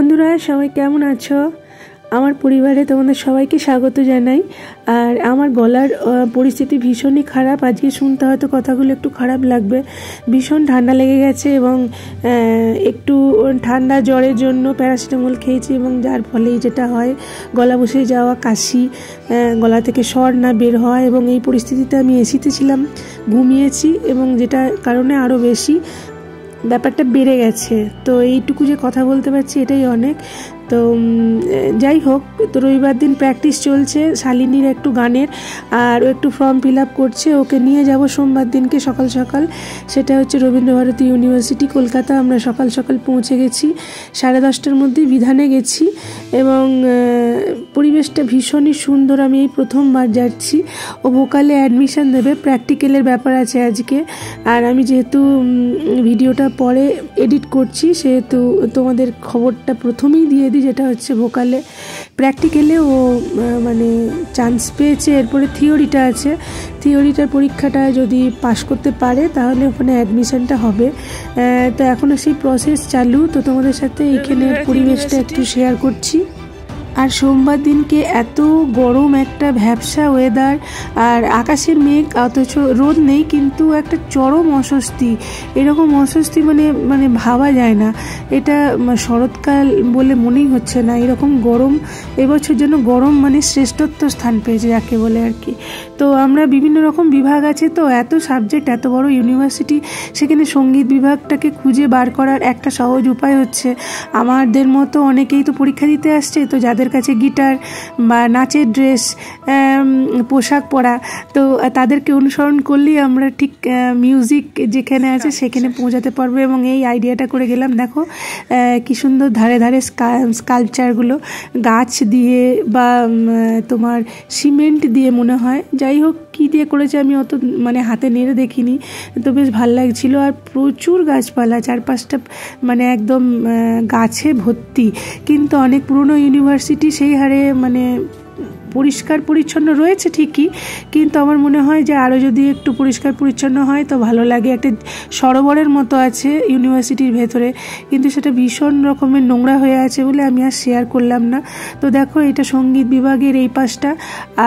বন্ধুরা সবাই কেমন আছো? আমার পরিবারে তোমাদের সবাইকে স্বাগত জানাই। আর আমার গলার পরিস্থিতি ভীষণই খারাপ, আজকে শুনতে হয়তো কথাগুলো একটু খারাপ লাগবে। ভীষণ ঠান্ডা লেগে গেছে এবং একটু ঠান্ডা জ্বরের জন্য প্যারাসিটামল খেয়েছি, এবং যার ফলেই যেটা হয় গলা বসে যাওয়া, কাশি, গলা থেকে স্বর না বের হয়। এবং এই পরিস্থিতিতে আমি এসিতে ছিলাম, ঘুমিয়েছি, এবং যেটা কারণে আরও বেশি ব্যাপারটা বেড়ে গেছে। তো এইটুকু যে কথা বলতে পারছি এটাই অনেক। তো যাই হোক, তো রবিবার দিন প্র্যাকটিস চলছে শালিনীর একটু গানের, আর ও একটু ফর্ম ফিল আপ করছে। ওকে নিয়ে যাব সোমবার দিনকে সকাল সকাল, সেটা হচ্ছে রবীন্দ্রভারতী ইউনিভার্সিটি কলকাতা। আমরা সকাল সকাল পৌঁছে গেছি, 10:30টার মধ্যেই বিধানে গেছি, এবং পরিবেশটা ভীষণই সুন্দর। আমি এই প্রথমবার যাচ্ছি। ও ভোকালে অ্যাডমিশন দেবে, প্র্যাকটিক্যালের ব্যাপার আছে আজকে। আর আমি যেহেতু ভিডিওটা পরে এডিট করছি, সেহেতু তোমাদের খবরটা প্রথমেই দিয়ে দিই, যেটা হচ্ছে ভোকালে প্র্যাকটিক্যালে ও মানে চান্স পেয়েছে। এরপরে থিওরিটা আছে, থিওরিটার পরীক্ষাটা যদি পাশ করতে পারে তাহলে ওখানে অ্যাডমিশনটা হবে। তো এখনও সেই প্রসেস চালু। তো তোমাদের সাথে এইখানে পরিবেশটা একটু শেয়ার করছি। আর সোমবার দিনকে এত গরম, একটা ভ্যাপসা ওয়েদার, আর আকাশের মেঘ, অথচ রোদ নেই, কিন্তু একটা চরম অস্বস্তি। এরকম অস্বস্তি মানে ভাবা যায় না। এটা শরৎকাল বলে মনেই হচ্ছে না, এরকম গরম। এবছর যেন গরম মানে শ্রেষ্ঠত্ব স্থান পেয়েছে যাকে বলে আর কি। তো আমরা বিভিন্ন রকম বিভাগ আছে, তো এত সাবজেক্ট, এত বড় ইউনিভার্সিটি, সেখানে সঙ্গীত বিভাগটাকে খুঁজে বার করার একটা সহজ উপায় হচ্ছে, আমাদের মতো অনেকেই তো পরীক্ষা দিতে আসছে, তো যাদের কাছে গিটার বা নাচের ড্রেস, পোশাক পরা, তো তাদেরকে অনুসরণ করলেই আমরা ঠিক মিউজিক যেখানে আছে সেখানে পৌঁছাতে পারবো। এবং এই আইডিয়াটা করে গেলাম। দেখো কি সুন্দর ধারে ধারে স্কাল্পচারগুলো, গাছ দিয়ে বা তোমার সিমেন্ট দিয়ে মনে হয়, যাই হোক কী দিয়ে করেছে আমি অত হাতে নেড়ে দেখিনি, তো বেশ ভাল লাগছিল। আর প্রচুর গাছপালা, চারপাশটা একদম গাছে ভর্তি। কিন্তু অনেক পুরনো ইউনিভার্সিটি সেই হারে পরিষ্কার পরিচ্ছন্ন রয়েছে ঠিকই, কিন্তু আমার মনে হয় যে আরও যদি একটু পরিষ্কার পরিচ্ছন্ন হয় তো ভালো লাগে। একটা সরোবরের মতো আছে ইউনিভার্সিটির ভেতরে, কিন্তু সেটা ভীষণ রকমের নোংরা হয়ে আছে বলে আমি আর শেয়ার করলাম না। তো দেখো, এটা সঙ্গীত বিভাগের এই পাশটা,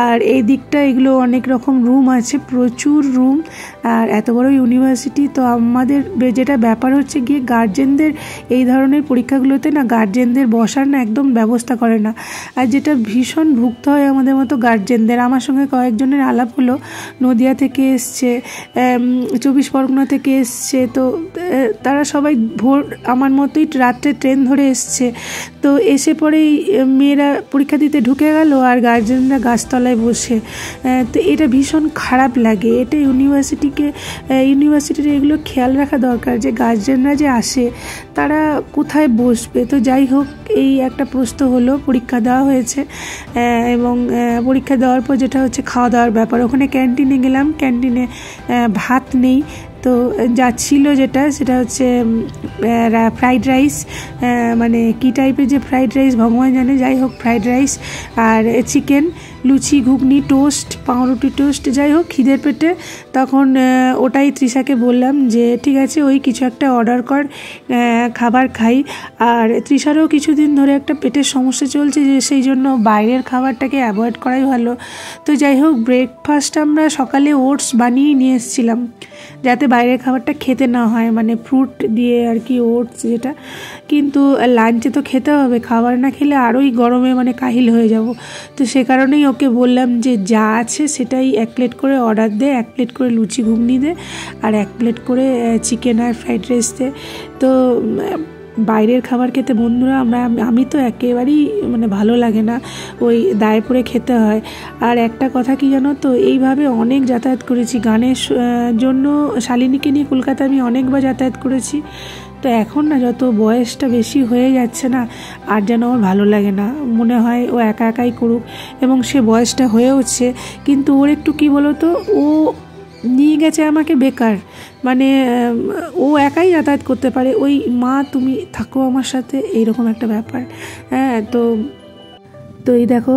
আর এই দিকটা এগুলো অনেক রকম রুম আছে, প্রচুর রুম। আর এত বড় ইউনিভার্সিটি, তো আমাদের যেটা ব্যাপার হচ্ছে গিয়ে গার্জেনদের এই ধরনের পরীক্ষাগুলোতে না, গার্জেনদের বসার না একদম ব্যবস্থা করে না। আর যেটা ভীষণ ভুগতে হয় আমাদের মতো গার্জেনদের। আমার সঙ্গে কয়েকজনের আলাপ হলো, নদিয়া থেকে এসছে, 24 পরগনা থেকে এসছে। তো তারা সবাই ভোর আমার মতোই রাত্রে ট্রেন ধরে এসছে। তো এসে পরেই মেয়েরা পরীক্ষা দিতে ঢুকে গেল, আর গার্জেনরা গাছতলায় বসে। তো এটা ভীষণ খারাপ লাগে। এটা ইউনিভার্সিটির এগুলো খেয়াল রাখা দরকার, যে গার্জেনরা যে আসে তারা কোথায় বসবে। তো যাই হোক, এই একটা প্রশ্ন হলো, পরীক্ষা দেওয়া হয়েছে, এবং পরীক্ষা দেওয়ার পর যেটা হচ্ছে খাওয়া দাওয়ার ব্যাপার। ওখানে ক্যান্টিনে গেলাম, ক্যান্টিনে ভাত নেই। তো যা ছিল সেটা হচ্ছে ফ্রাইড রাইস, কী টাইপের যে ফ্রাইড রাইস ভগবান জানে, যাই হোক ফ্রাইড রাইস, আর চিকেন, লুচি, ঘুগনি, টোস্ট, পাউরুটি টোস্ট। যাই হোক খিদের পেটে তখন ওটাই তৃষাকে বললাম যে ঠিক আছে, ওই কিছু একটা অর্ডার কর, খাবার খাই। আর তৃষারও কিছুদিন ধরে একটা পেটের সমস্যা চলছে, যে সেই জন্য বাইরের খাবারটাকে অ্যাভয়েড করাই ভালো। তো যাই হোক, ব্রেকফাস্ট আমরা সকালে ওটস বানিয়ে নিয়ে এসেছিলাম, যাতে বাইরের খাবারটা খেতে না হয়, ফ্রুট দিয়ে আর কি, ওটস যেটা। কিন্তু লাঞ্চে তো খেতে হবে, খাবার না খেলে আরোই গরমে কাহিল হয়ে যাব। তো সে কারণেই ওকে বললাম যে যা আছে সেটাই 1 প্লেট করে অর্ডার দে, 1 প্লেট করে লুচি ঘুগনি দে, আর 1 প্লেট করে চিকেন আর ফ্রাইড রাইস দে। তো বাইরের খাবার খেতে বন্ধুরা আমি তো একেবারেই ভালো লাগে না, ওই দায়ে পড়ে খেতে হয়। আর একটা কথা কি জানো তো, এইভাবে অনেক যাতায়াত করেছি গানের জন্য। শালিনীকে নিয়ে কলকাতা আমি অনেকবার যাতায়াত করেছি। তো এখন না, যত বয়সটা বেশি হয়ে যাচ্ছে না, আর যেন আমার ভালো লাগে না, মনে হয় ও একা একাই করুক। এবং সে বয়সটা হয়েওছে, কিন্তু ওর একটু কি বলো তো, ও নিয়ে গেছে আমাকে বেকার, ও একাই যাতায়াত করতে পারে, ওই মা তুমি থাকো আমার সাথে, এইরকম একটা ব্যাপার। হ্যাঁ, তো এই দেখো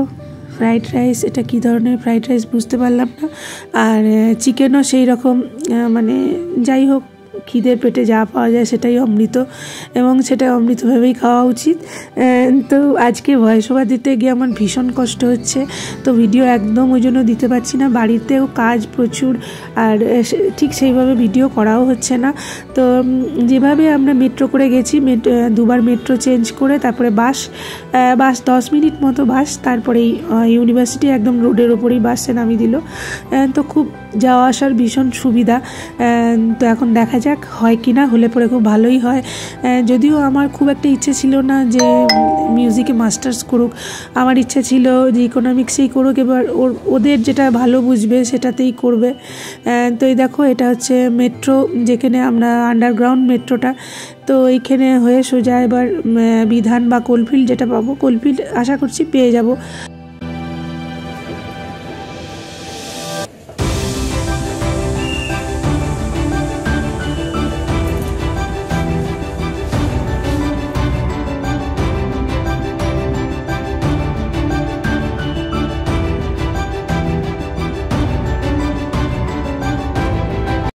ফ্রাইড রাইস, এটা কী ধরনের ফ্রাইড রাইস বুঝতে পারলাম না। আর চিকেনও সেই রকম, যাই হোক খিদের পেটে যা পাওয়া যায় সেটাই অমৃত, এবং সেটা অমৃত ভেবেই খাওয়া উচিত। তো আজকে ভয়েস ওভার দিতে গিয়ে আমার ভীষণ কষ্ট হচ্ছে, তো ভিডিও একদম ওই জন্য দিতে পারছি না। বাড়িতেও কাজ প্রচুর, আর ঠিক সেইভাবে ভিডিও করাও হচ্ছে না। তো যেভাবে আমরা মেট্রো করে গেছি, দুবার মেট্রো চেঞ্জ করে তারপরে বাস 10 মিনিট মতো বাস, তারপরে ইউনিভার্সিটি একদম রোডের ওপরেই বাসে নামিয়ে দিল। তো খুব যাওয়া আসার ভীষণ সুবিধা। তো এখন দেখা যাক হয় কি না, হলে পরে খুব ভালোই হয়। যদিও আমার খুব একটা ইচ্ছে ছিল না যে মিউজিকে মাস্টার্স করুক, আমার ইচ্ছা ছিল যে ইকোনমিক্সেই করুক, এবার ওদের যেটা ভালো বুঝবে সেটাতেই করবে। তো এই দেখো, এটা হচ্ছে মেট্রো, যেখানে আমরা আন্ডারগ্রাউন্ড মেট্রোটা। তো এইখানে হয়ে সোজা এবার বিধান বা কোলফিল্ড যেটা পাবো, কোলফিল্ড আশা করছি পেয়ে যাব।